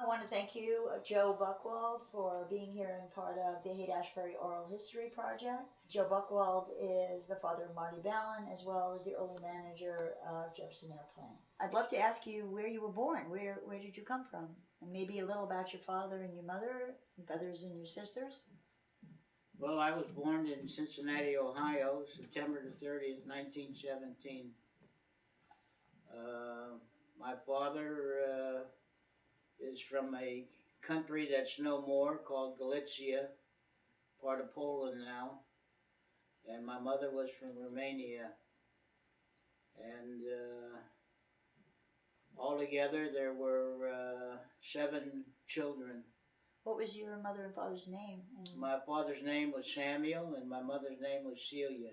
I want to thank you, Joe Buchwald, for being here and part of the Haight Ashbury Oral History Project. Joe Buchwald is the father of Marty Ballin, as well as the early manager of Jefferson Airplane. I'd love to ask you where you were born. Where did you come from? And maybe a little about your father and your mother, your brothers and your sisters. Well, I was born in Cincinnati, Ohio, September the 30th, 1917. My father is from a country that's no more, called Galicia, part of Poland now. And my mother was from Romania. And altogether there were 7 children. What was your mother and father's name? My father's name was Samuel, and my mother's name was Celia.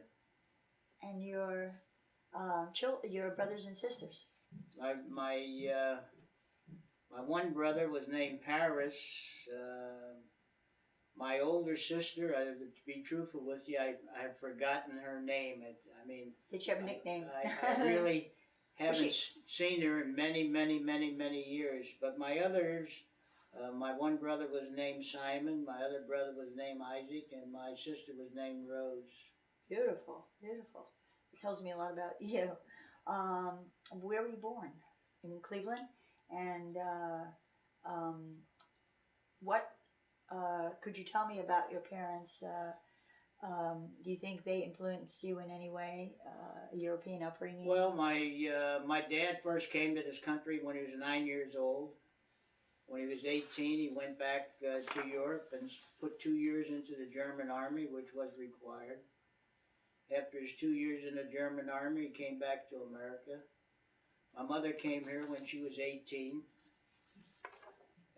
And your brothers and sisters? My one brother was named Paris. My older sister, to be truthful with you, I've forgotten her name. Did she have a nickname? I really haven't seen her in many years. But my others, my one brother was named Simon, my other brother was named Isaac, and my sister was named Rose. Beautiful, beautiful. It tells me a lot about you. Where were you born? In Cleveland? And what could you tell me about your parents? Do you think they influenced you in any way, European upbringing? Well, my dad first came to this country when he was 9 years old. When he was 18, he went back to Europe and put 2 years into the German army, which was required. After his 2 years in the German army, he came back to America. My mother came here when she was 18,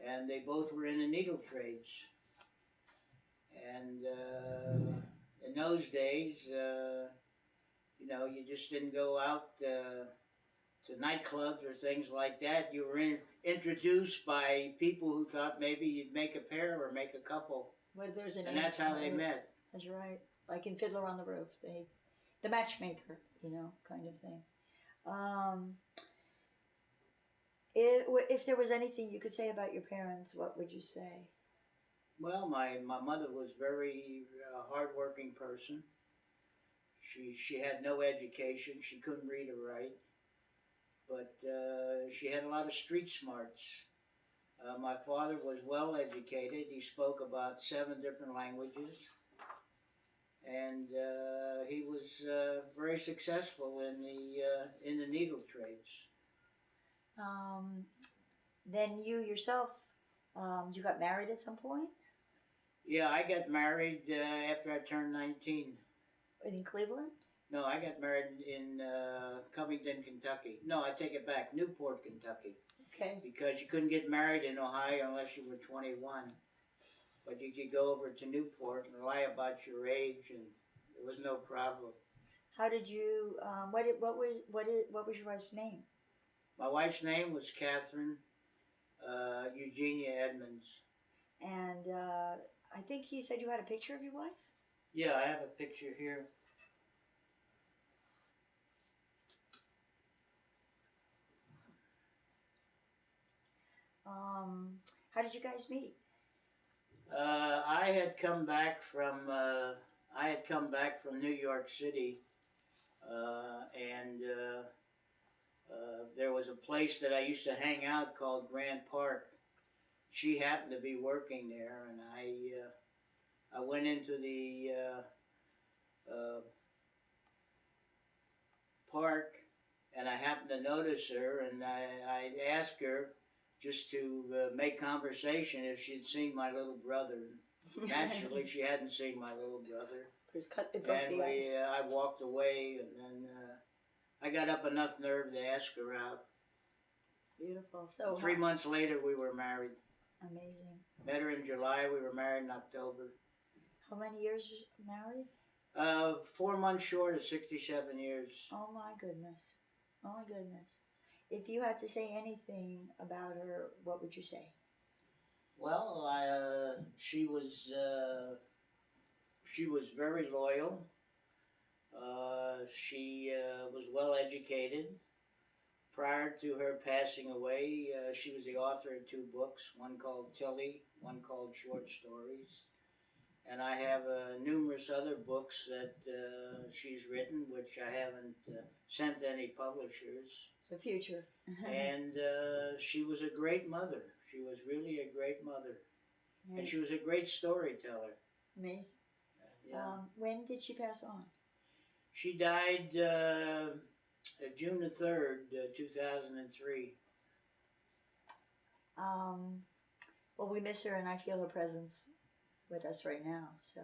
and they both were in the needle trades. And in those days, you just didn't go out to nightclubs or things like that. You were introduced by people who thought maybe you'd make a pair or make a couple. Well, and that's how they met. That's right. Like in Fiddler on the Roof, the matchmaker, kind of thing. If there was anything you could say about your parents, what would you say? Well, my mother was very hardworking person. She had no education. She couldn't read or write. But she had a lot of street smarts. My father was well educated. He spoke about 7 different languages. And he was very successful in the needle trades. Then you yourself, you got married at some point? Yeah, I got married after I turned 19. In Cleveland? No, I got married in Covington, Kentucky. No, I take it back, Newport, Kentucky. Okay. Because you couldn't get married in Ohio unless you were 21. But you could go over to Newport and lie about your age, and there was no problem. How did you? What was your wife's name? My wife's name was Catherine Eugenia Edmonds. And I think you said you had a picture of your wife? Yeah, I have a picture here. How did you guys meet? I had come back from New York City, and there was a place that I used to hang out called Grant Park. She happened to be working there, and I went into the park, and I happened to notice her, and I asked her just to make conversation if she'd seen my little brother. Naturally, she hadn't seen my little brother. And I walked away, and then I got up enough nerve to ask her out. Beautiful. So 3 months later, we were married. Amazing. Met her in July. We were married in October. How many years married? 4 months short of 67 years. Oh my goodness. Oh my goodness. If you had to say anything about her, what would you say? Well, she was very loyal. She was well educated. prior to her passing away, she was the author of 2 books, one called Tilly, one called Short Stories. And I have numerous other books that she's written, which I haven't sent to any publishers. So future. And she was a great mother. She was really a great mother. And she was a great storyteller. Amazing. Yeah. When did she pass on? She died June the 3rd, 2003. Well, we miss her, and I feel her presence with us right now. So,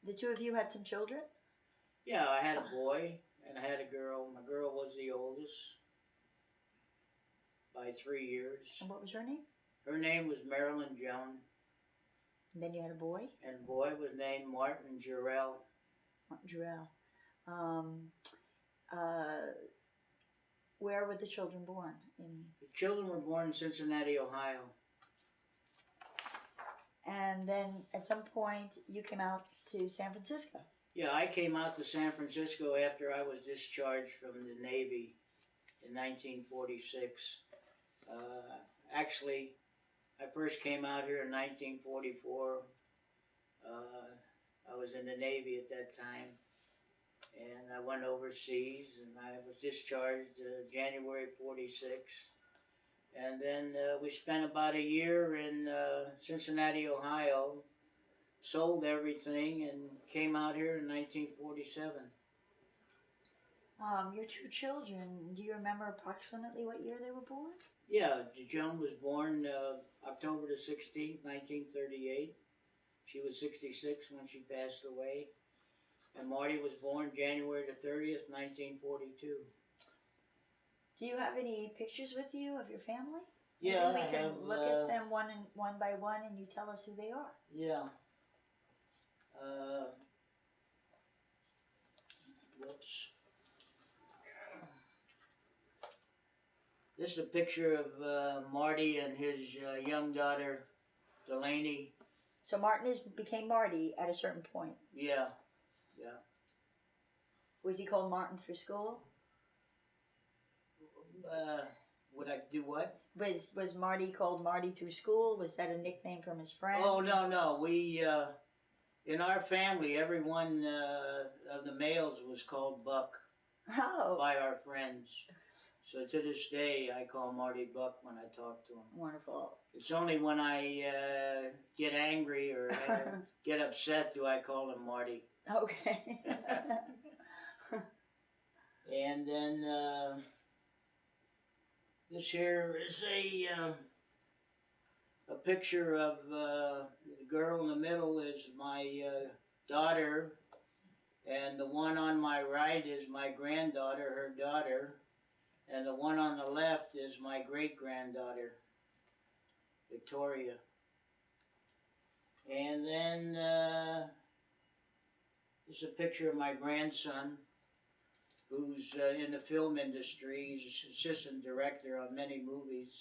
the 2 of you had some children? Yeah, I had a boy and I had a girl. My girl was the oldest by 3 years. And what was her name? Her name was Marilyn Joan. And then you had a boy? And the boy was named Martin Jarrell. Martin Jarrell. Where were the children born? The children were born in Cincinnati, Ohio. And then at some point you came out to San Francisco. Yeah, I came out to San Francisco after I was discharged from the Navy in 1946. Actually, I first came out here in 1944. I was in the Navy at that time, and I went overseas, and I was discharged January 46. And then we spent about a year in Cincinnati, Ohio, sold everything, and came out here in 1947. Your 2 children, do you remember approximately what year they were born? Yeah, Joan was born October the 16th, 1938. She was 66 when she passed away. And Marty was born January the 30th, 1942. Do you have any pictures with you of your family? Yeah, Maybe we I can have, look at them one by one, and you tell us who they are. Yeah. Whoops. This is a picture of Marty and his young daughter, Delaney. So Martin became Marty at a certain point. Yeah, yeah. Was he called Martin through school? Would I do what? Was Marty called Marty through school? Was that a nickname from his friends? Oh, no. We, in our family, everyone of the males was called Buck by our friends. So to this day, I call Marty Buck when I talk to him. Wonderful. It's only when I get angry or get upset do I call him Marty. Okay. And then this here is a picture of the girl in the middle is my daughter, and the one on my right is my granddaughter, her daughter, and the one on the left is my great-granddaughter, Victoria. And then this is a picture of my grandson, who's in the film industry. He's an assistant director on many movies.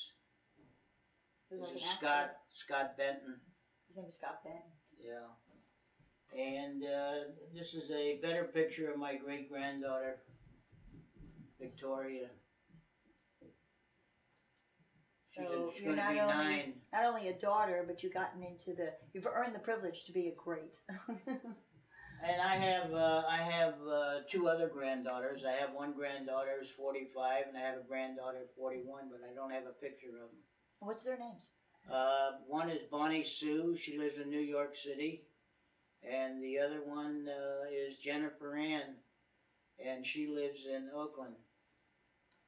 This is Scott Benton. His name is Scott Benton. Yeah. And this is a better picture of my great-granddaughter, Victoria. She's going to be 9. Not only a daughter, but you've earned the privilege to be a great. And I have 2 other granddaughters. I have one granddaughter who's 45, and I have a granddaughter 41, but I don't have a picture of them. What's their names? One is Bonnie Sue. She lives in New York City. And the other one is Jennifer Ann, and she lives in Oakland.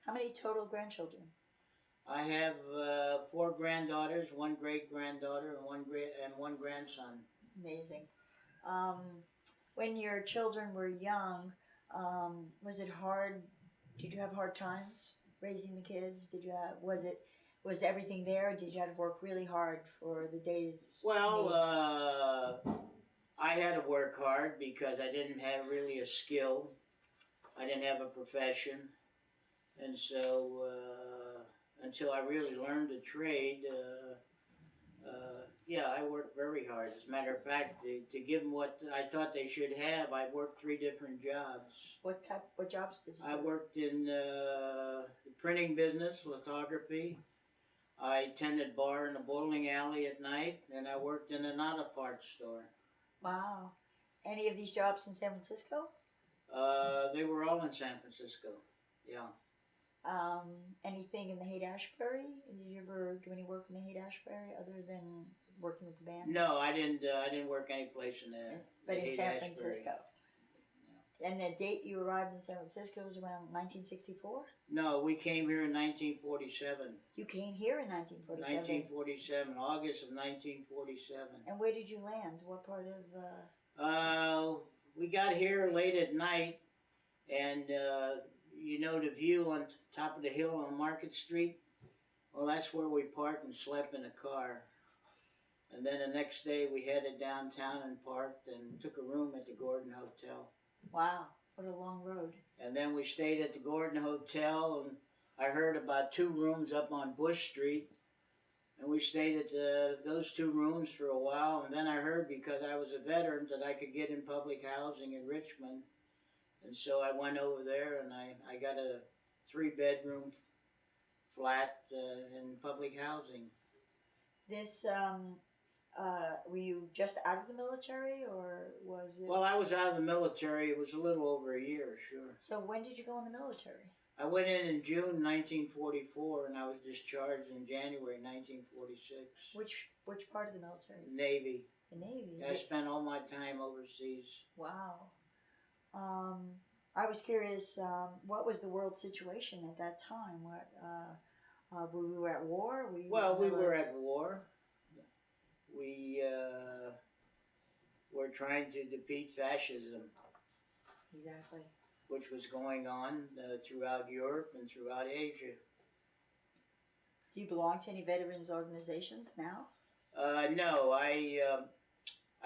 How many total grandchildren? I have 4 granddaughters, 1 great-granddaughter, and one grandson. Amazing. When your children were young, was it hard? Did you have hard times raising the kids? Was everything there? Or did you have to work really hard for the days? Well, I had to work hard because I didn't have really a skill. I didn't have a profession, and so until I really learned a trade, Yeah, I worked very hard. As a matter of fact, to give them what I thought they should have, I worked 3 different jobs. What jobs did you I do? worked in the printing business, lithography. I tended bar in a bowling alley at night, and I worked in an auto parts store. Wow. Any of these jobs in San Francisco? They were all in San Francisco. Yeah. Anything in the Haight-Ashbury? Did you ever do any work in the Haight-Ashbury other than working with the band? No, I didn't. I didn't work any place in But in San Haight-Ashbury. Francisco. Yeah. And the date you arrived in San Francisco was around 1964? No, we came here in 1947. You came here in 1947? 1947, August of 1947. And where did you land? What part of... We got here late at night, and you know the view on top of the hill on Market Street? Well, that's where we parked and slept in a car. And then the next day we headed downtown and parked and took a room at the Gordon Hotel. Wow, what a long road. And then we stayed at the Gordon Hotel, and I heard about 2 rooms up on Bush Street. And we stayed at those 2 rooms for a while, and then I heard, because I was a veteran, that I could get in public housing in Richmond. And so I went over there, and I got a 3-bedroom flat in public housing. This, were you just out of the military, or was it... Well, I was out of the military. It was a little over a year, sure. So when did you go in the military? I went in June 1944, and I was discharged in January 1946. Which part of the military? Navy. The Navy. I spent all my time overseas. Wow. I was curious, what was the world situation at that time? What, we were at war? We were at war. We were trying to defeat fascism. Exactly. Which was going on throughout Europe and throughout Asia. Do you belong to any veterans organizations now? No, I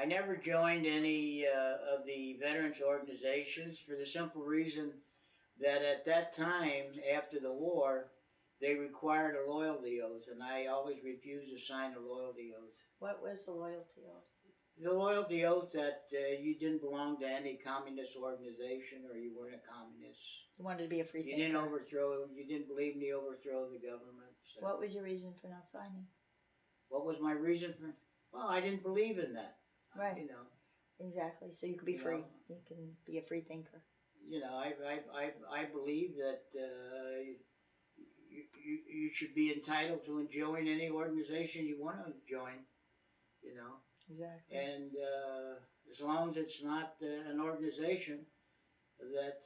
never joined any of the veterans organizations for the simple reason that at that time, after the war, they required a loyalty oath, and I always refused to sign a loyalty oath. What was the loyalty oath? The loyalty oath that you didn't belong to any communist organization, or you weren't a communist. You wanted to be a free thinker. You didn't believe in the overthrow of the government. So. What was your reason for not signing? What was my reason for? Well, I didn't believe in that. Right. You know. Exactly. So you could be free. You can be a free thinker. You know, I believe that you should be entitled to join any organization you want to join. You know. Exactly. And as long as it's not an organization that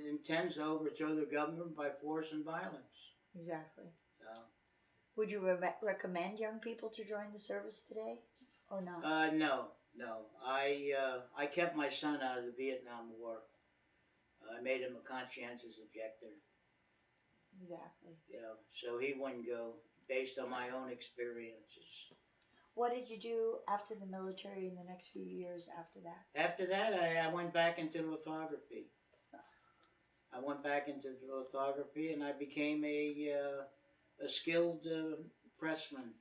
intends to overthrow the government by force and violence. Exactly. So. Would you recommend young people to join the service today, or not? No. I kept my son out of the Vietnam War. I made him a conscientious objector. Exactly. Yeah, so he wouldn't go based on my own experiences. What did you do after the military in the next few years after that? After that, I went back into lithography. I went back into lithography, and I became a skilled pressman.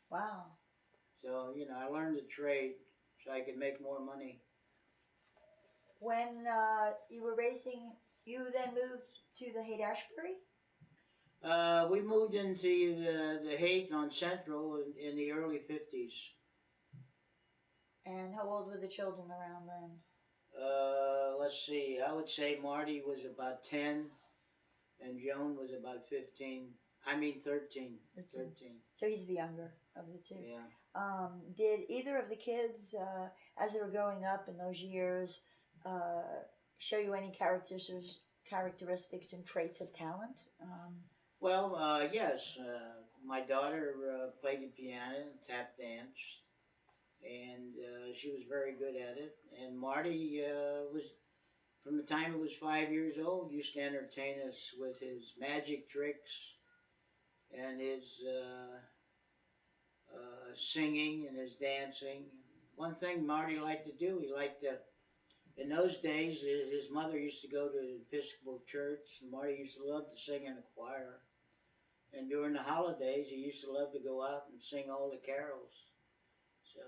Wow. So, you know, I learned the trade so I could make more money. When you were racing, you then moved to the Haight-Ashbury? We moved into the Haight on Central in the early 50s. And how old were the children around then? Let's see, I would say Marty was about 10 and Joan was about 13. So he's the younger of the 2. Yeah. Did either of the kids, as they were growing up in those years, show you any characteristics and traits of talent? Well, yes. My daughter played the piano and tap danced, and she was very good at it. And Marty was, from the time he was 5 years old, used to entertain us with his magic tricks and his singing and his dancing. One thing Marty liked to do, he liked to, in those days, his mother used to go to the Episcopal church, and Marty used to love to sing in a choir. And during the holidays, he used to love to go out and sing all the carols. So,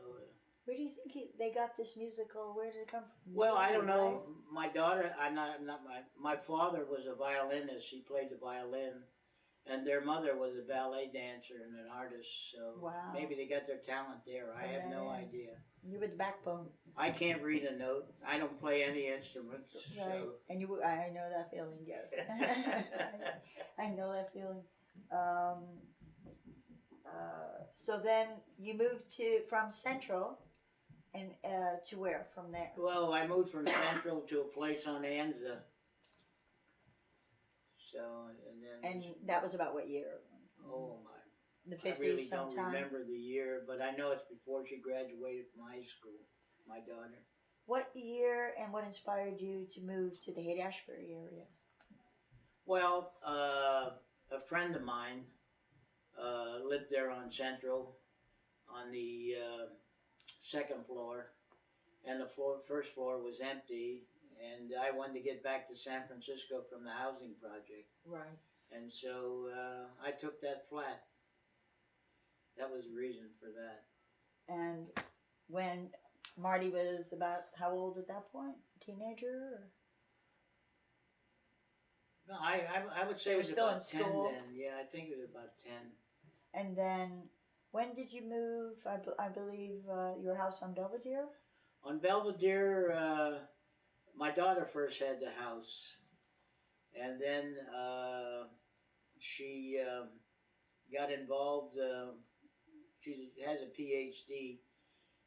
Where do you think they got this musical? Where did it come from? well, I don't know. My daughter, not my father was a violinist. He played the violin, and their mother was a ballet dancer and an artist. So Wow. maybe they got their talent there. I have no idea. You were the backbone. I can't read a note. I don't play any instruments. Right. So. And I know that feeling. Yes. I know that feeling. So then you moved from Central, and to where from there? Well, I moved from Central to a place on Anza. So And that was about what year? Oh my! The 50s. I really sometime? don't remember the year, but I know it's before she graduated from high school. My daughter. What year and what inspired you to move to the Haight Ashbury area? Well, a friend of mine lived there on Central, on the second floor, and the first floor was empty. And I wanted to get back to San Francisco from the housing project. Right. And so I took that flat. That was the reason for that. And when Marty was about how old at that point? Teenager? Or? No, I would say it was still about in 10 school? then. Yeah, I think it was about 10. And then when did you move? I believe your house on Belvedere? On Belvedere, my daughter first had the house. And then she got involved. She has a PhD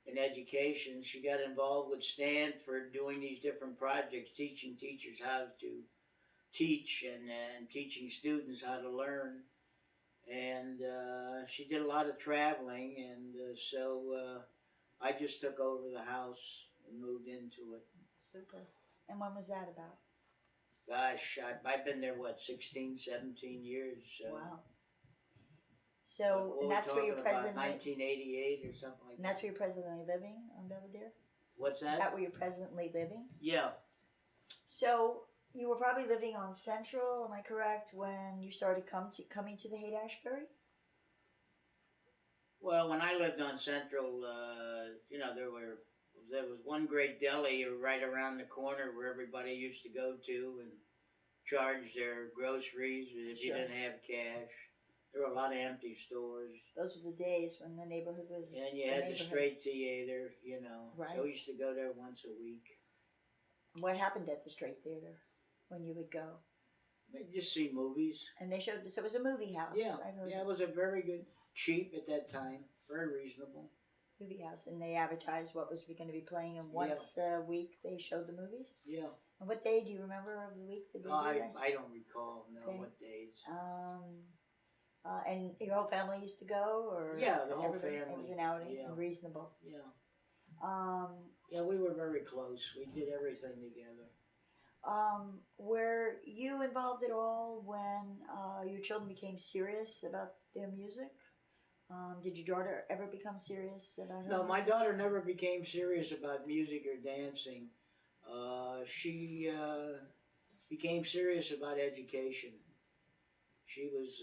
in education. She got involved with Stanford doing these different projects, teaching teachers how to teach and teaching students how to learn. And she did a lot of traveling, and so I just took over the house and moved into it. Super. And when was that about? Gosh, I've been there, 16, 17 years. So. Wow. So, and that's where you're presently... 1988 or something like that. And that's where you're presently living on Belvedere? What's that? Is that where you're presently living? Yeah. So, you were probably living on Central, am I correct, when you started coming to the Haight Ashbury? Well, when I lived on Central, there was one great deli right around the corner where everybody used to go to and charge their groceries if you didn't have cash. There were a lot of empty stores. Those were the days when the neighborhood was... And you had the Straight Theater, Right. So we used to go there once a week. What happened at the Straight Theater when you would go? Just see movies. And they showed... So it was a movie house. Yeah, I've heard it was a very good, cheap at that time. Very reasonable. Movie house. And they advertised what was going to be playing, and once a week they showed the movies? Yeah. And what day do you remember of the week that they did that? I don't recall, what days. And your whole family used to go, or yeah, the whole family. It was an outing, yeah. reasonable. Yeah. Yeah, we were very close. We did everything together. Were you involved at all when your children became serious about their music? Did your daughter ever become serious about her No, music? my daughter never became serious about music or dancing. She became serious about education. She was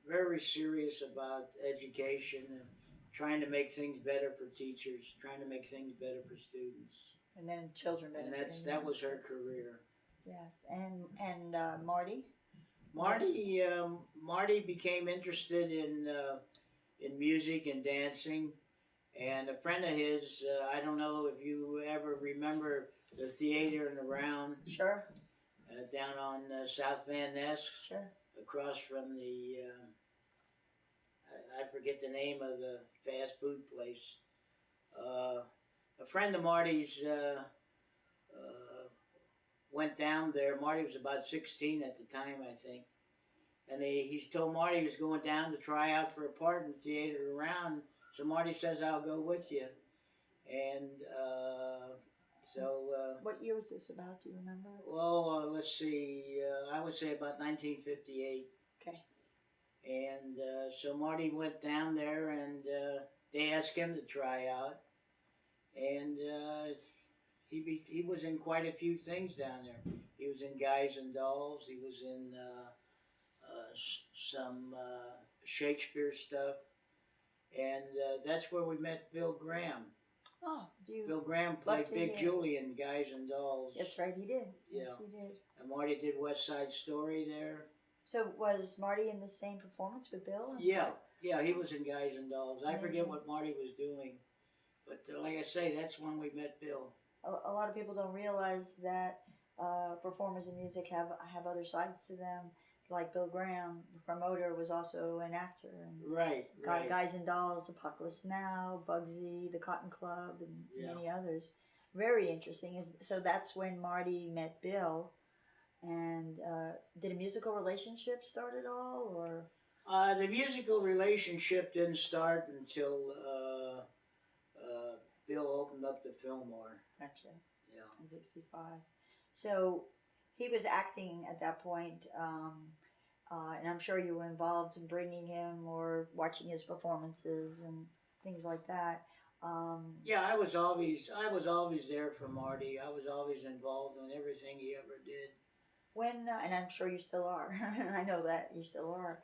very serious about education and trying to make things better for teachers, trying to make things better for students. And then children. And that was her career. Yes, and Marty. Marty became interested in music and dancing, and a friend of his. I don't know if you ever remember the theater in the Round. Sure. Down on South Van Ness. Sure. Across from the, I forget the name of the fast food place. A friend of Marty's went down there. Marty was about 16 at the time, I think. And he's told Marty he was going down to try out for a part in the theater around. So Marty says, I'll go with you. And what year was this about? Do you remember? Well, let's see. I would say about 1958. Okay. And so Marty went down there, and they asked him to try out. And he was in quite a few things down there. He was in Guys and Dolls. He was in some Shakespeare stuff, and that's where we met Bill Graham. Oh, do you? Bill Graham Love played to Big hear. Julie in Guys and Dolls. That's right, he did. Yes, Yeah. he did. And Marty did West Side Story there. So was Marty in the same performance with Bill? Yeah, yeah, he was in Guys and Dolls. I forget Amazing. what Marty was doing, but like I say, that's when we met Bill. A lot of people don't realize that performers in music have other sides to them. Like Bill Graham, the promoter, was also an actor. And Right, right. Guys and Dolls, Apocalypse Now, Bugsy, The Cotton Club, and Yeah. many others. Very interesting. So that's when Marty met Bill. And did a musical relationship start at all, or? The musical relationship didn't start until Bill opened up the Fillmore. Gotcha. Yeah. In '65. So he was acting at that point, and I'm sure you were involved in bringing him or watching his performances and things like that. Yeah, I was always there for Marty. I was always involved in everything he ever did. When, and I'm sure you still are, I know that you still are.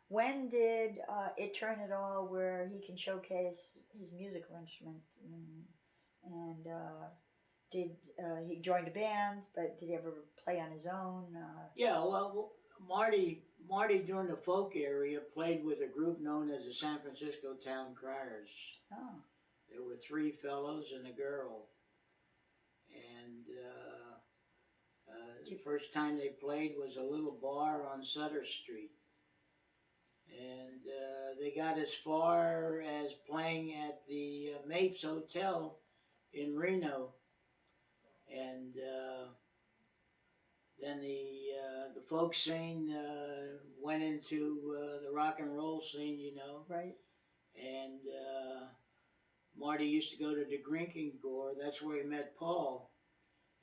When did it turn at all where he can showcase his musical instrument? And did he join a band, but did he ever play on his own? Yeah, well, Marty during the folk area played with a group known as the San Francisco Town Criers. Oh. There were 3 fellows and a girl. And the first time they played was a little bar on Sutter Street. And they got as far as playing at the Mapes Hotel in Reno. And then the folk scene went into the rock and roll scene, you know. Right. And Marty used to go to the drinking gore. That's where he met Paul.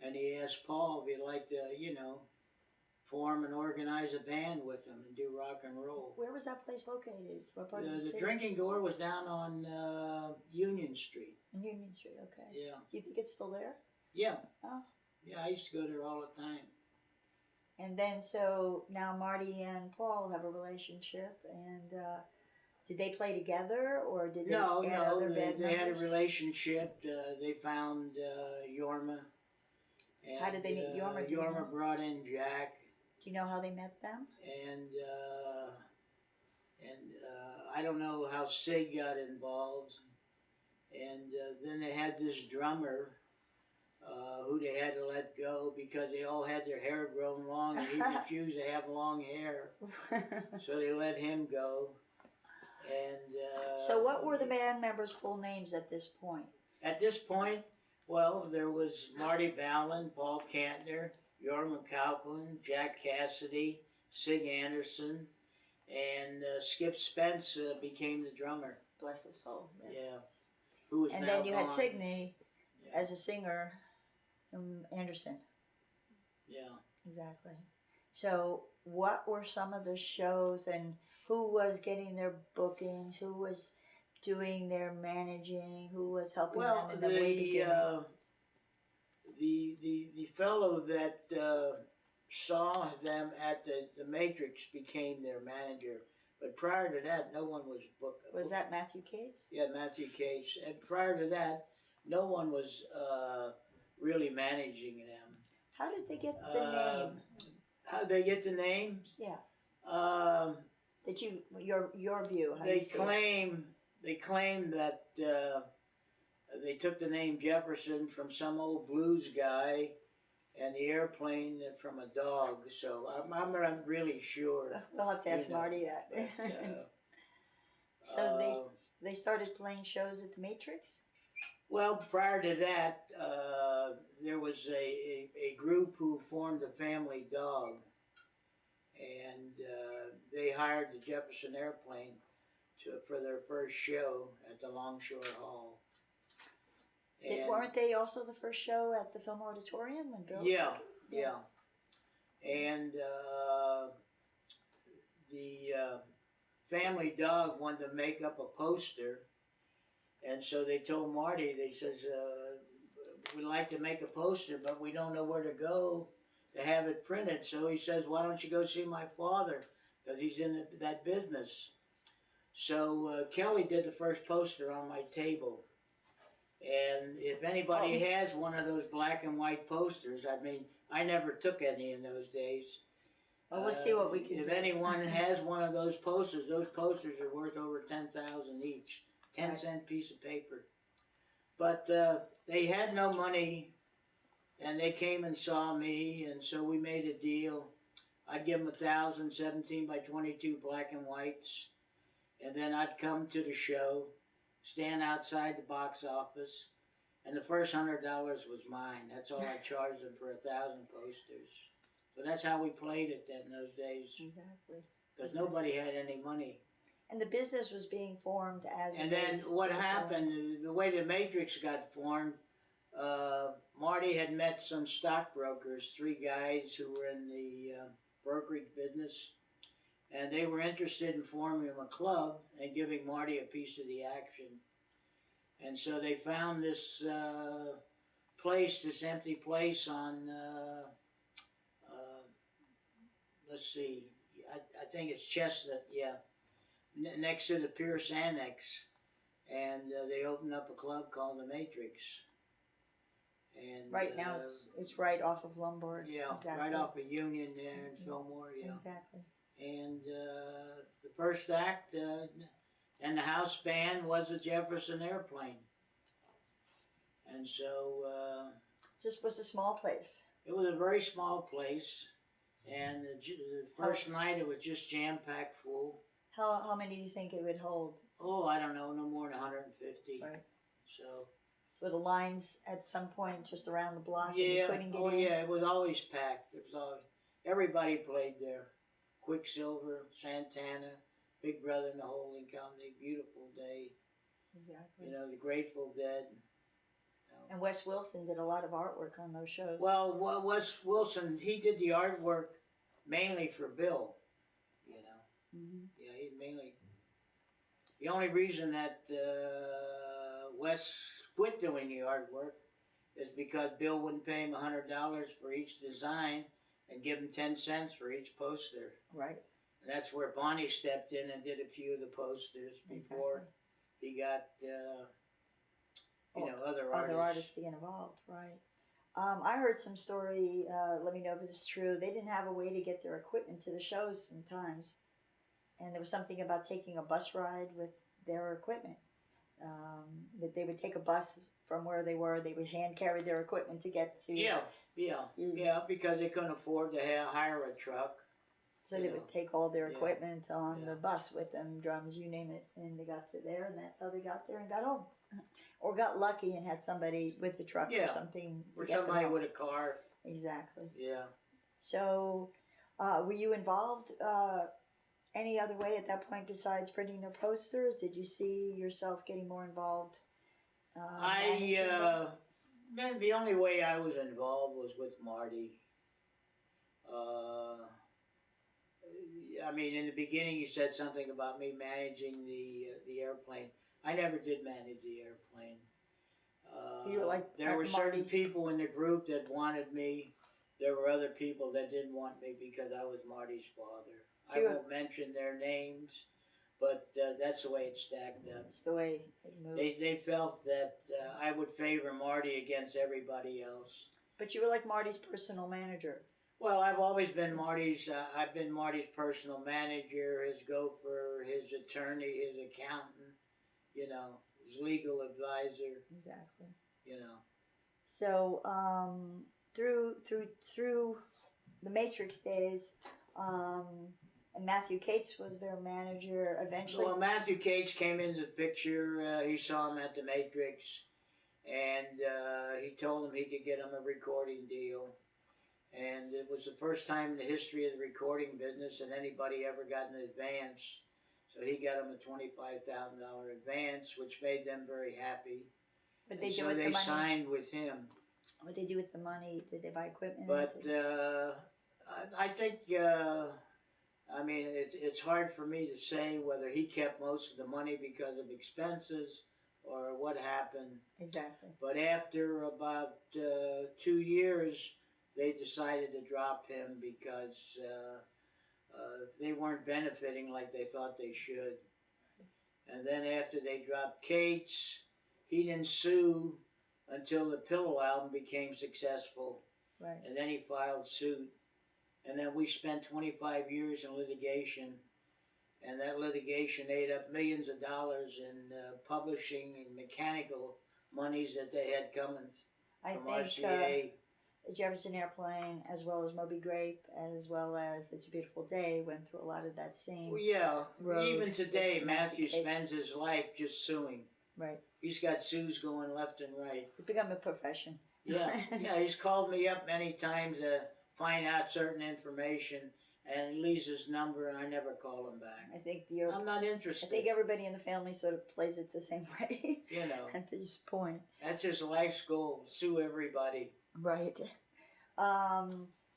And he asked Paul if he'd like to, form and organize a band with him and do rock and roll. Where was that place located? What part of the The city? drinking gore was down on Union Street. Union Street, okay. Yeah. Do you think it's still there? Yeah. Oh. Yeah, I used to go there all the time. And then, so now Marty and Paul have a relationship, and did they play together, or did they add other band they had a members? relationship. They found Yorma. And, How did they meet Yorma? Do you know? Yorma brought in Jack. Do you know how they met them? And I don't know how Sig got involved. And then they had this drummer who they had to let go because they all had their hair grown long and he refused to have long hair. So they let him go. And So what were the band members' full names at this point? At this point, well, there was Marty Ballin, Paul Kantner, Yorma Kaufman, Jack Cassidy, Sig Anderson, and Skip Spence became the drummer. Bless his soul. Yeah. Who was And now then you had gone. Signe Yeah. as a singer, Anderson. Yeah. Exactly. So what were some of the shows, and who was getting their bookings? Who was doing their managing? Who was helping Well, them in the way beginning? the fellow that saw them at the Matrix became their manager. But prior to that, no one was booked. Was that Matthew Cates? Yeah, Matthew Cates. And prior to that, no one was really managing them. How did they get the name? How did they get the name? Yeah. Did you your view? How They you see it? claim that they took the name Jefferson from some old blues guy, and the airplane from a dog. So I'm not really sure. We'll have to ask you know, Marty that. but, So they started playing shows at the Matrix. well, prior to that, there was a group who formed the Family Dog, and they hired the Jefferson Airplane for their first show at the Longshore Hall. And Weren't they also the first show at the Film Auditorium when Bill? yeah, Yes. yeah, and the Family Dog wanted to make up a poster, and so they told Marty. They says, "We'd like to make a poster, but we don't know where to go to have it printed." So he says, "Why don't you go see my father, because he's in that business. So Kelly did the first poster on my table. And if anybody has one of those black and white posters, I mean, I never took any in those days. Well, we'll see what we can If do. anyone has one of those posters are worth over 10,000 each. 10-cent piece of paper. But they had no money, and they came and saw me, and so we made a deal. I'd give them 1,000 17 by 22 black and whites, and then I'd come to the show, stand outside the box office, and the first $100 was mine. That's all I charged them for 1,000 posters. So that's how we played it in those days. Exactly. Because nobody had any money. And the business was being formed as. And then what happened, the way the Matrix got formed, Marty had met some stockbrokers, 3 guys who were in the brokerage business, and they were interested in forming a club and giving Marty a piece of the action. And so they found this place, this empty place on, let's see, I think it's Chestnut, yeah, next to the Pierce Annex. And they opened up a club called the Matrix. And right now it's right off of Lombard. Yeah, exactly. Right off of Union there in Fillmore, yeah. Exactly. And the first act and the house band was a Jefferson Airplane. And so... this was a small place. It was a very small place. And the first night it was just jam-packed full. How many do you think it would hold? Oh, I don't know, no more than 150. Right. So... were the lines at some point just around the block? Yeah, and you couldn't get in? Yeah, it was always packed. It was always, everybody played there. Quicksilver, Santana, Big Brother and the Holding Company, Beautiful Day. Exactly. You know, the Grateful Dead. And Wes Wilson did a lot of artwork on those shows. Well, Wes Wilson, he did the artwork mainly for Bill, you know. Mm-hmm. Yeah, he mainly... The only reason that Wes quit doing the artwork is because Bill wouldn't pay him $100 for each design and give him 10 cents for each poster. Right. And that's where Bonnie stepped in and did a few of the posters before he got, other artists to get involved. Right. I heard some story, let me know if it's true. They didn't have a way to get their equipment to the shows sometimes. And there was something about taking a bus ride with their equipment. That they would take a bus from where they were. They would hand carry their equipment to get to. Yeah, because they couldn't afford to hire a truck. So they would take all their equipment on the bus with them, drums, you name it, and they got to there, and that's how they got there and got home. Or got lucky and had somebody with the truck or something. Or somebody with a car. Exactly. Yeah. So, were you involved any other way at that point besides printing their posters? Did you see yourself getting more involved? The only way I was involved was with Marty. I mean, in the beginning you said something about me managing the airplane. I never did manage the airplane. You were like there were certain people in the group that wanted me. There were other people that didn't want me because I was Marty's father. I won't mention their names, but that's the way it stacked up. That's the way it moved. They felt that I would favor Marty against everybody else. But you were like Marty's personal manager. Well, I've always been Marty's. I've been Marty's personal manager, his gopher, his attorney, his accountant. You know, his legal advisor. Exactly. You know. So through the Matrix days. And Matthew Cates was their manager eventually. Well, Matthew Cates came into the picture. He saw him at the Matrix, and he told him he could get him a recording deal. And it was the first time in the history of the recording business that anybody ever got an advance. So he got him a $25,000 advance, which made them very happy. But they so they signed with him. What did they do with the money? Did they buy equipment? But I think... I mean, it's hard for me to say whether he kept most of the money because of expenses or what happened. Exactly. But after about 2 years, they decided to drop him because they weren't benefiting like they thought they should. And then after they dropped Kate's, he didn't sue until the Pillow album became successful. Right. And then he filed suit. And then we spent 25 years in litigation. And that litigation ate up millions of dollars in publishing and mechanical monies that they had coming from RCA. Jefferson Airplane, as well as Moby Grape, as well as It's a Beautiful Day, went through a lot of that same. Well, yeah. Road. Even today, Matthew spends his life just suing. Right. He's got sues going left and right. It's become a profession. Yeah, yeah. He's called me up many times to find out certain information, and he leaves his number, and I never call him back. I think I'm not interested. I think everybody in the family sort of plays it the same way. You know. At this point. That's his life's goal: sue everybody. Right.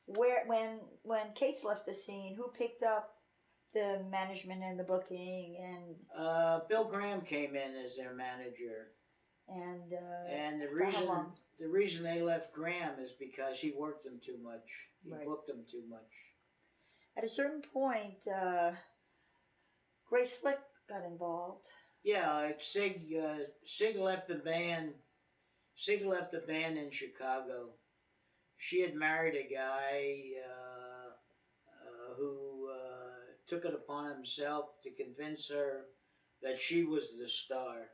When Kate's left the scene, who picked up the management and the booking and? Bill Graham came in as their manager. And the reason they left Graham is because he worked them too much. He Right. booked them too much. At a certain point, Grace Slick got involved. Yeah, Sig left the band. Sig left the band in Chicago. She had married a guy who took it upon himself to convince her that she was the star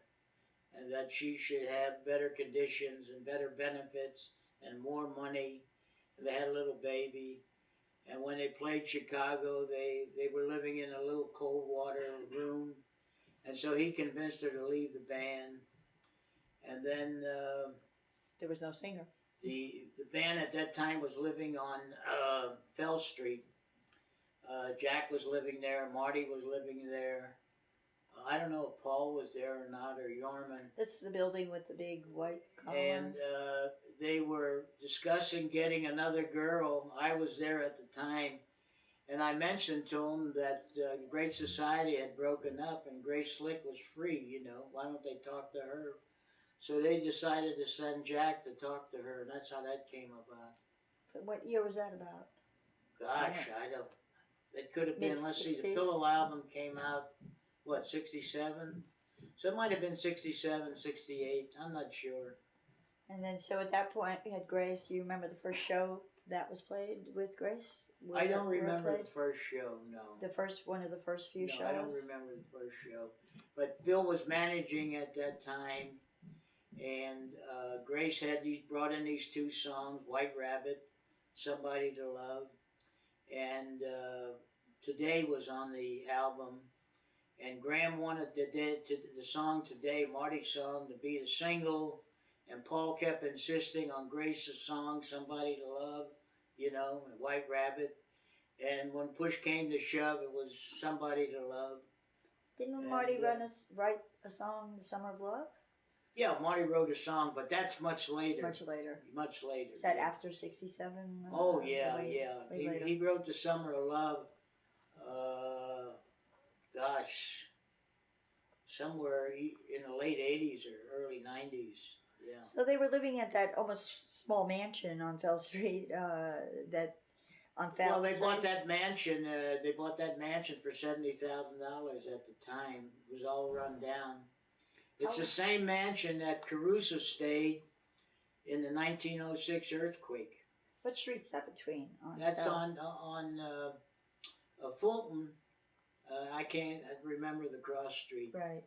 and that she should have better conditions and better benefits and more money. And they had a little baby. And when they played Chicago, they were living in a little cold water room. And so he convinced her to leave the band. And then There was no singer. the band at that time was living on Fell Street. Jack was living there. Marty was living there. I don't know if Paul was there or not, or Yorman. That's the building with the big white columns. And they were discussing getting another girl. I was there at the time. And I mentioned to them that Great Society had broken up and Grace Slick was free, you know. Why don't they talk to her? So they decided to send Jack to talk to her, and that's how that came about. What year was that about? Gosh, I don't... It could have been, let's see, the Mid-60s? Pillow album came out, what, 67? So it might have been 67, 68, I'm not sure. And then, so at that point, we had Grace. Do you remember the first show that was played with Grace? I don't remember the first show, no. One of the first few shows? I don't remember the first show. But Bill was managing at that time, and Grace had brought in these two songs, White Rabbit, Somebody to Love, and Today was on the album. And Graham wanted the song Today, Marty's song, to be the single, and Paul kept insisting on Grace's song, Somebody to Love, you know, and White Rabbit. And when push came to shove, it was Somebody to Love. Didn't Marty write a song, The Summer of Love? Yeah, Marty wrote a song, but that's much later. Much later. Much later. Is that after 67? Oh, yeah, way yeah. He wrote The Summer of Love, somewhere in the late 80s or early 90s. Yeah. So they were living at that almost small mansion on Fell Street. Well, they bought that mansion. They bought that mansion for $70,000 at the time. It was all run down. It's the same mansion that Caruso stayed in the 1906 earthquake. What street's that between? That's on Fulton. I can't remember the cross street. Right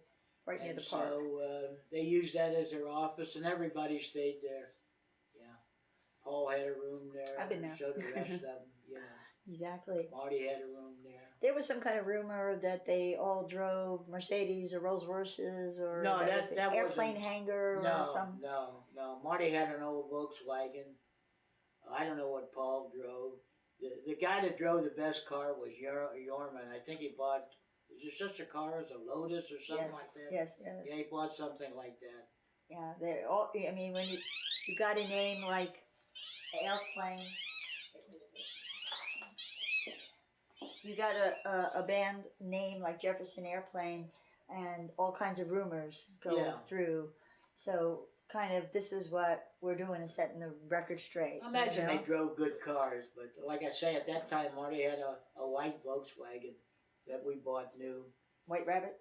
near the park. So they used that as their office, and everybody stayed there. Yeah, Paul had a room there. I've been there. So the rest of them, you know. Exactly. Marty had a room there. There was some kind of rumor that they all drove Mercedes or Rolls Royces or no, that airplane wasn't, hangar no, or something. No. Marty had an old Volkswagen. I don't know what Paul drove. The guy that drove the best car was Yorman. I think he bought, is there such a car as a Lotus or something like that? Yes. Yeah, he bought something like that. Yeah, they're all, I mean, when you got a name like Airplane, you got a band name like Jefferson Airplane, and all kinds of rumors go through. So kind of, this is what we're doing, is setting the record straight. I imagine you they know? drove good cars, but like I say, at that time, Marty had a white Volkswagen that we bought new. White Rabbit?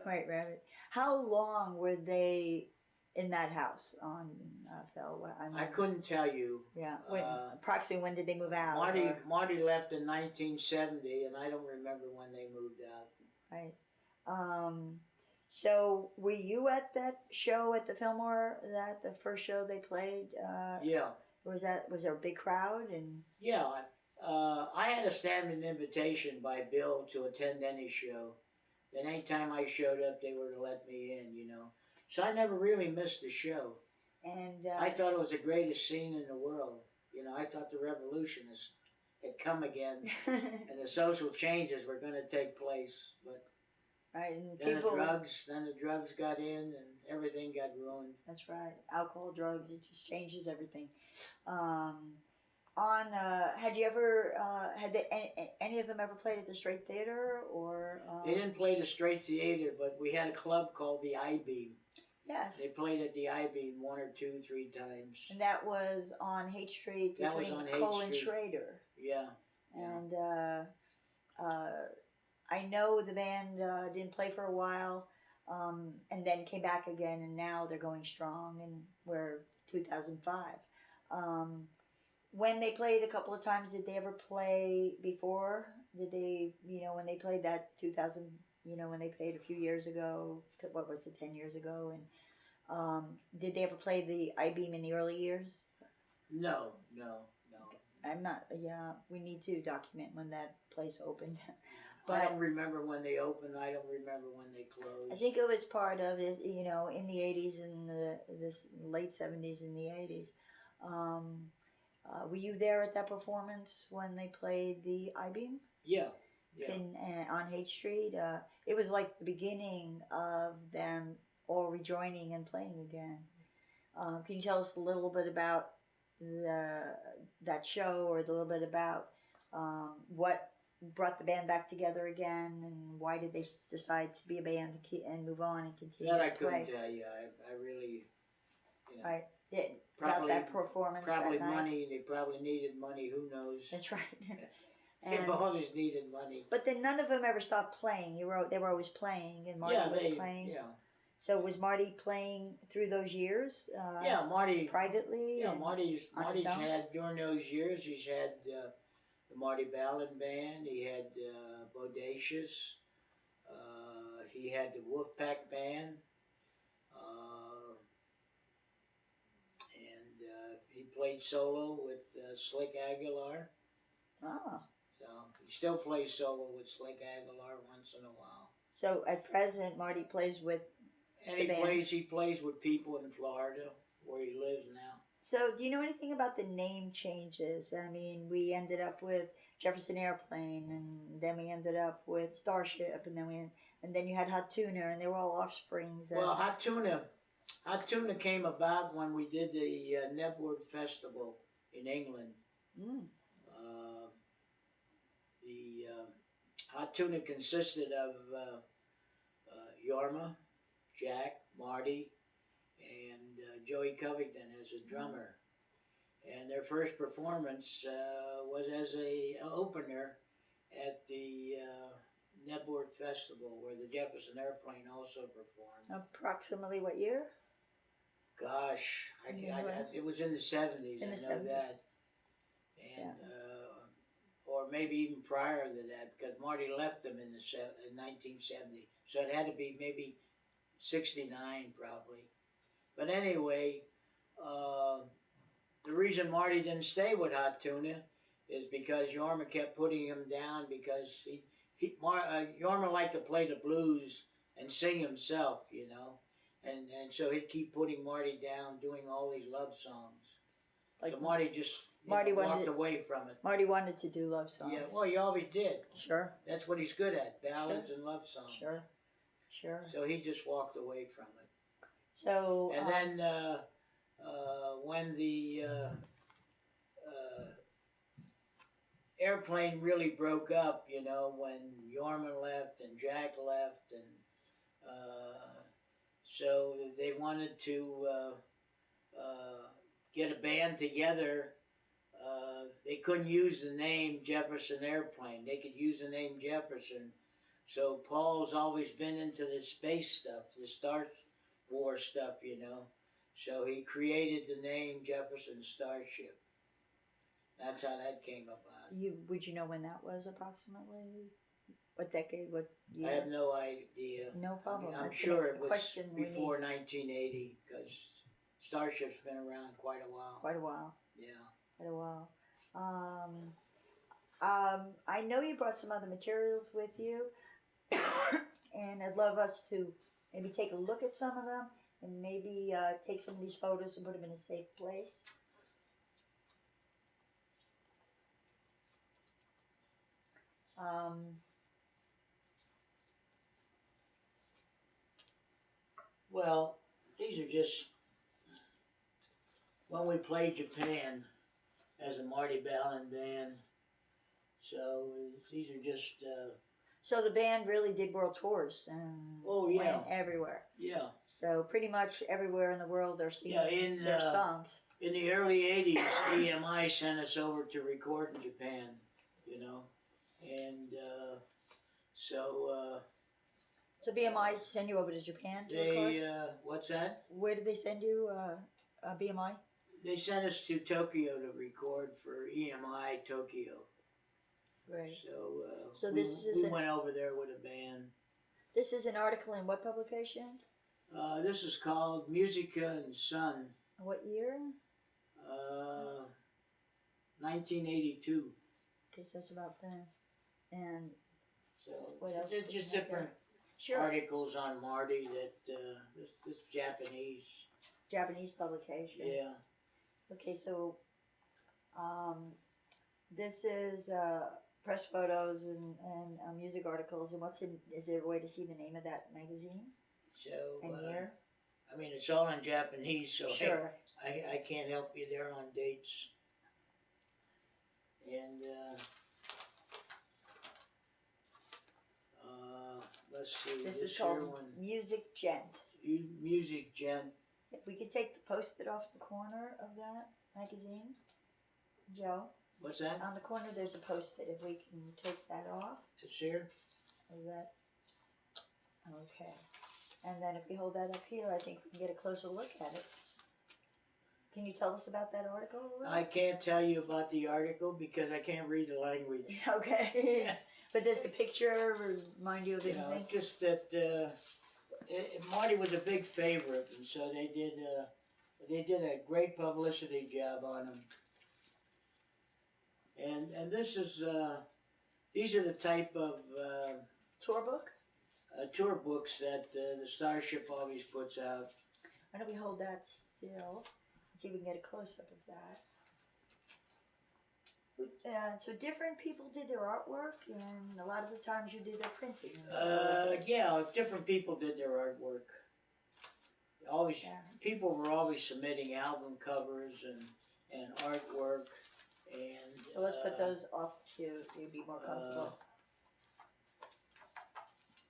White Rabbit. How long were they in that house on Fell? I couldn't tell you. Yeah. Approximately when did they move out? Marty left in 1970, and I don't remember when they moved out. Right. So were you at that show at the Fillmore? That the first show they played? Yeah. Was there a big crowd? And yeah, I had a standing invitation by Bill to attend any show. Then anytime I showed up, they were to let me in. So I never really missed the show. And I thought it was the greatest scene in the world. I thought the revolution had come again, and the social changes were going to take place. But right, and then the drugs got in, and everything got ruined. That's right. Alcohol, drugs, it just changes everything. Had you ever any of them ever played at the Straight Theater or? They didn't play the Straight Theater, but we had a club called the I-Beam. Yes. They played at the I-Beam 1 or 2, 3 times. And that was on Haight Street between Cole and Schrader. Yeah. And I know the band didn't play for a while, and then came back again, and now they're going strong, and we're 2005. When they played a couple of times, did they ever play before? Did they, when they played that 2000, when they played a few years ago, what was it, 10 years ago? And did they ever play the I-Beam in the early years? No. I'm not, we need to document when that place opened. But I don't remember when they opened. I don't remember when they closed. I think it was part of it, in the 80s and the late 70s and the 80s. Were you there at that performance when they played the I-Beam? Yeah. On Haight Street? It was like the beginning of them all rejoining and playing again. Can you tell us a little bit about that show, or a little bit about what brought the band back together again, and why did they decide to be a band and move on and continue that I to play? couldn't tell you. I really, Right. Yeah, probably, about that performance. Probably that money. night. They probably needed money. Who knows? That's right. They've always needed money. But then none of them ever stopped playing. They were always playing, and Marty was playing. Yeah. So was Marty playing through those years? Yeah, Marty. Privately? Yeah, Marty's had, during those years, he's had the Marty Ballin Band, he had Bodacious, he had the Wolfpack Band, and he played solo with Slick Aguilar. Ah. So he still plays solo with Slick Aguilar once in a while. So at present, Marty plays with he plays with people in Florida, where he lives now. So do you know anything about the name changes? I mean, we ended up with Jefferson Airplane, and then we ended up with Starship, and then you had Hot Tuna, and they were all offsprings. Well, Hot Tuna came about when we did the Nebworth Festival in England. Mm. The Hot Tuna consisted of Yorma, Jack, Marty, and Joey Covington as a drummer. And their first performance was as a opener at the Nebworth Festival, where the Jefferson Airplane also performed. Approximately what year? Gosh, it was in the 70s, I know that. And, or maybe even prior to that, because Marty left them in 1970. So it had to be maybe 69 probably. But anyway, the reason Marty didn't stay with Hot Tuna is because Yorma kept putting him down, because Yorma liked to play the blues and sing himself, and so he'd keep putting Marty down, doing all these love songs. So Marty just walked away from it. Marty wanted to do love songs. Yeah, well, he always did. Sure. That's what he's good at, ballads and love songs. Sure. So he just walked away from it. So. And then when the Airplane really broke up, when Yorman left and Jack left, and So they wanted to get a band together. They couldn't use the name Jefferson Airplane. They could use the name Jefferson. So Paul's always been into this space stuff, the Star Wars stuff, you know. So he created the name Jefferson Starship. That's how that came about. Would you know when that was approximately? What decade? What year? I have no idea. No problem. I'm sure it was before 1980 because Starship's been around quite a while. Quite a while. Yeah. Quite a while. I know you brought some other materials with you, and I'd love us to maybe take a look at some of them and maybe take some of these photos and put them in a safe place. Well, these are just when we played Japan as a Marty Ballin band. So these are just. So the band really did world tours and went everywhere. Yeah. So pretty much everywhere in the world they're singing their songs. In the early 80s, EMI sent us over to record in Japan, you know, and so. So BMI send you over to Japan to record? What's that? Where did they send you, BMI? They sent us to Tokyo to record for EMI Tokyo. Right. So we went over there with a band. This is an article in what publication? This is called Musica and Sun. What year? 1982. Okay, so that's about then. And so what else? There's just different articles on Marty that this Japanese publication. Yeah. Okay, so this is press photos and music articles. And is there a way to see the name of that magazine? So and year? I mean, it's all in Japanese, so sure. I can't help you there on dates. And let's see. This is called Music Gent. Music Gent. If we could take the post-it off the corner of that magazine, Joe. What's that? On the corner there's a post-it. If we can take that off. It's here. Is that okay? And then if we hold that up here, I think we can get a closer look at it. Can you tell us about that article? I can't tell you about the article because I can't read the language. Okay. But does the picture remind you of anything? Just that Marty was a big favorite, and so they did a great publicity job on him. And this is these are the type of tour book. Tour books that the Starship always puts out. Why don't we hold that still and see if we can get a close-up of that. So different people did their artwork, and a lot of the times you did their printing. Yeah, different people did their artwork. People were always submitting album covers and artwork. And so let's put those off so you'd be more comfortable.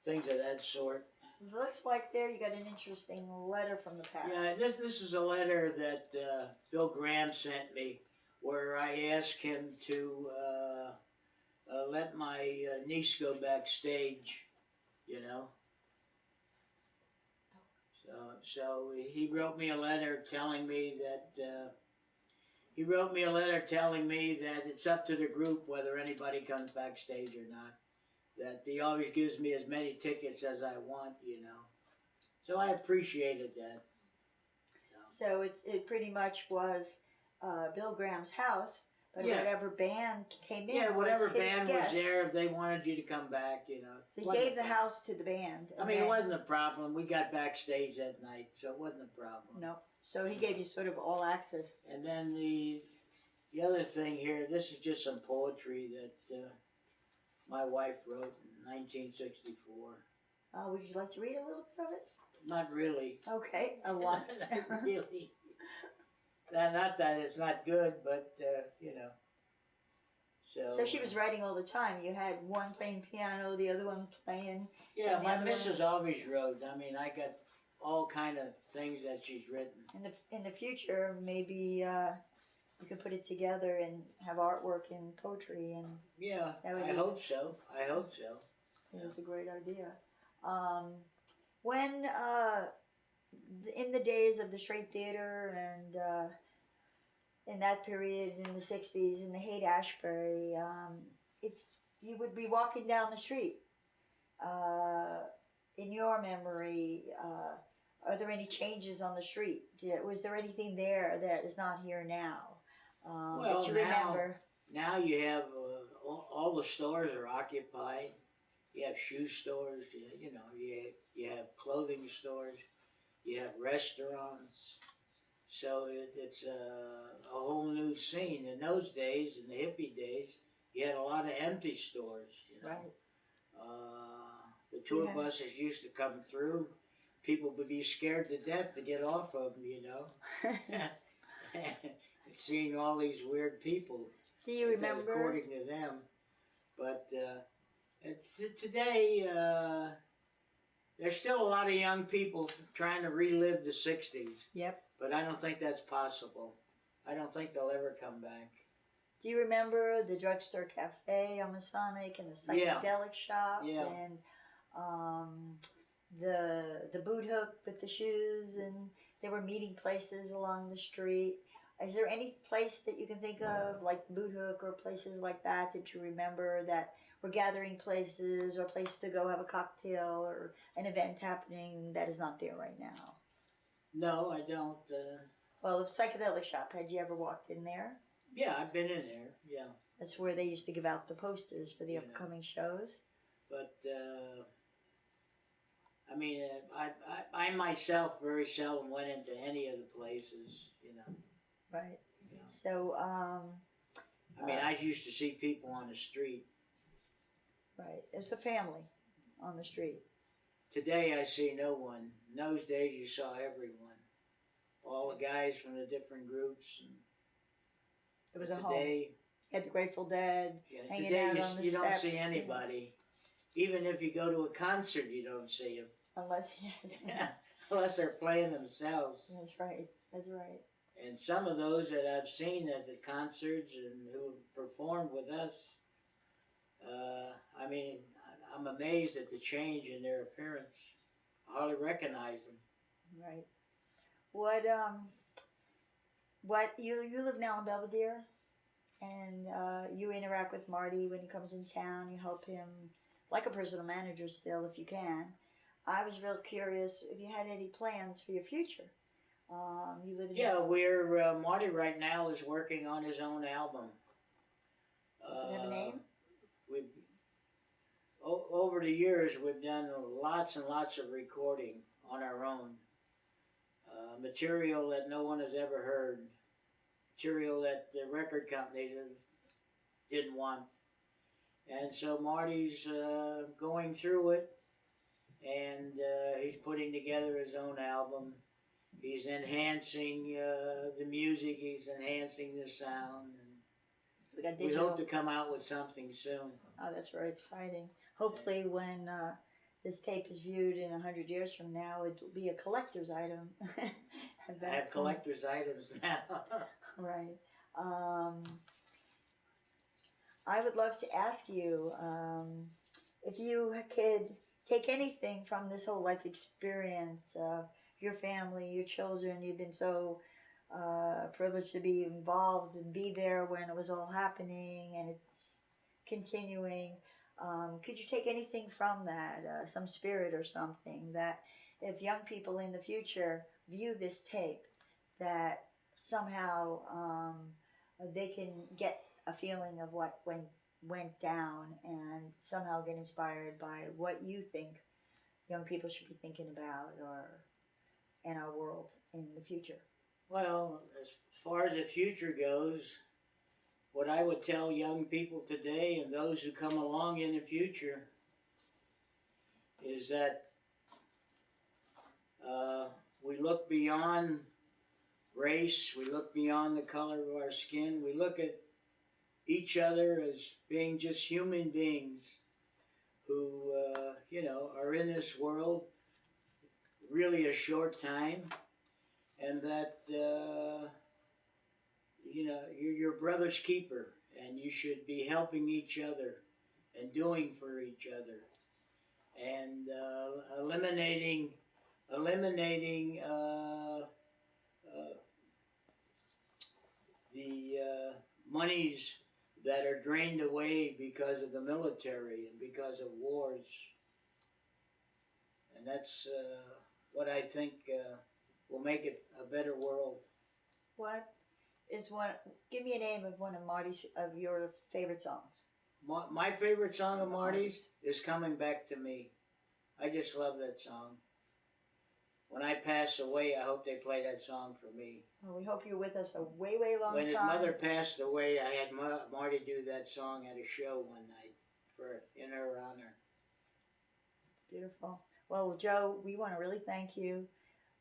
Things of that sort. It looks like there you got an interesting letter from the past. Yeah, this is a letter that Bill Graham sent me, where I asked him to let my niece go backstage, you know. So he wrote me a letter telling me that it's up to the group whether anybody comes backstage or not. That he always gives me as many tickets as I want, you know. So I appreciated that. So it pretty much was Bill Graham's house, but whatever band came in. Yeah, whatever band was there, they wanted you to come back, you know. So he gave the house to the band. I mean, it wasn't a problem. We got backstage that night, so it wasn't a problem. No. So he gave you sort of all access. And then the other thing here, this is just some poetry that my wife wrote in 1964. Would you like to read a little bit of it? Not really. Okay, a lot. Not really. Not that it's not good, but, you know. So she was writing all the time. You had one playing piano, the other one playing. Yeah, my missus always wrote. I mean, I got all kind of things that she's written. In the future, maybe you could put it together and have artwork and poetry, and Yeah, I hope so. I hope so. It's a great idea. When in the days of the Straight Theater and in that period in the '60s in the Haight Ashbury, if you would be walking down the street, in your memory, are there any changes on the street? Was there anything there that is not here now that you remember? Now you have all the stores are occupied. You have shoe stores. You have clothing stores. You have restaurants. So it's a whole new scene. In those days, in the hippie days, you had a lot of empty stores. Right. The tour buses used to come through. People would be scared to death to get off of them, seeing all these weird people. Do you remember? According to them. But today, there's still a lot of young people trying to relive the 60s. Yep. But I don't think that's possible. I don't think they'll ever come back. Do you remember the drugstore cafe on Masonic and the psychedelic shop? Yeah. And the boot hook with the shoes, and there were meeting places along the street. Is there any place that you can think of, like the boot hook or places like that you remember that were gathering places or place to go have a cocktail or an event happening that is not there right now? No, I don't. Well, the psychedelic shop, had you ever walked in there? Yeah, I've been in there, yeah. That's where they used to give out the posters for the upcoming shows. But, I mean, I myself very seldom went into any of the places, Right. Yeah. So, I mean, I used to see people on the street. Right. It's a family on the street. Today I see no one. In those days you saw everyone. All the guys from the different groups. And it was a home. You had the Grateful Dead hanging today out on the you don't steps. see anybody. Even if you go to a concert, you don't see them. Unless they're playing themselves. That's right. That's right. And some of those that I've seen at the concerts and who performed with us, I mean, I'm amazed at the change in their appearance. I hardly recognize them. Right. What you live now in Belvedere, and you interact with Marty when he comes in town. You help him like a personal manager still, if you can. I was real curious if you had any plans for your future. You live in we're Marty right now is working on his own album. Does it have a name? Over the years, we've done lots and lots of recording on our own. Material that no one has ever heard. Material that the record companies didn't want. And so Marty's going through it, and he's putting together his own album. He's enhancing the music, he's enhancing the sound. And we hope to come out with something soon. Oh, that's very exciting. Hopefully when this tape is viewed in 100 years from now, it'll be a collector's item. I have collector's items now. Right. I would love to ask you if you could take anything from this whole life experience of your family, your children. You've been so privileged to be involved and be there when it was all happening, and it's continuing. Could you take anything from that, some spirit or something, that if young people in the future view this tape, that somehow they can get a feeling of what went down and somehow get inspired by what you think young people should be thinking about or in our world in the future? Well, as far as the future goes, what I would tell young people today and those who come along in the future is that we look beyond race, we look beyond the color of our skin, we look at each other as being just human beings who, are in this world really a short time, and that you know, you're your brother's keeper, and you should be helping each other and doing for each other, and eliminating the monies that are drained away because of the military and because of wars. And that's what I think will make it a better world. What is one? Give me a name of one of your favorite songs. My favorite song of Marty's is "Coming Back to Me." I just love that song. When I pass away, I hope they play that song for me. Well, we hope you're with us a way, way long When time. his mother passed away, I had Marty do that song at a show one night in her honor. Beautiful. Well, Joe, we want to really thank you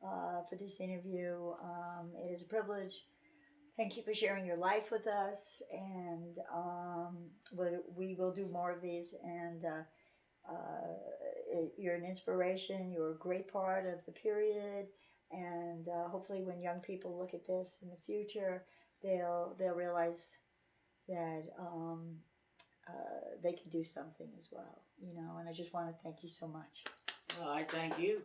for this interview. It is a privilege. Thank you for sharing your life with us, and we will do more of these. And you're an inspiration. You're a great part of the period, and hopefully, when young people look at this in the future, they'll realize that they can do something as well. You know, and I just want to thank you so much. Well, I thank you.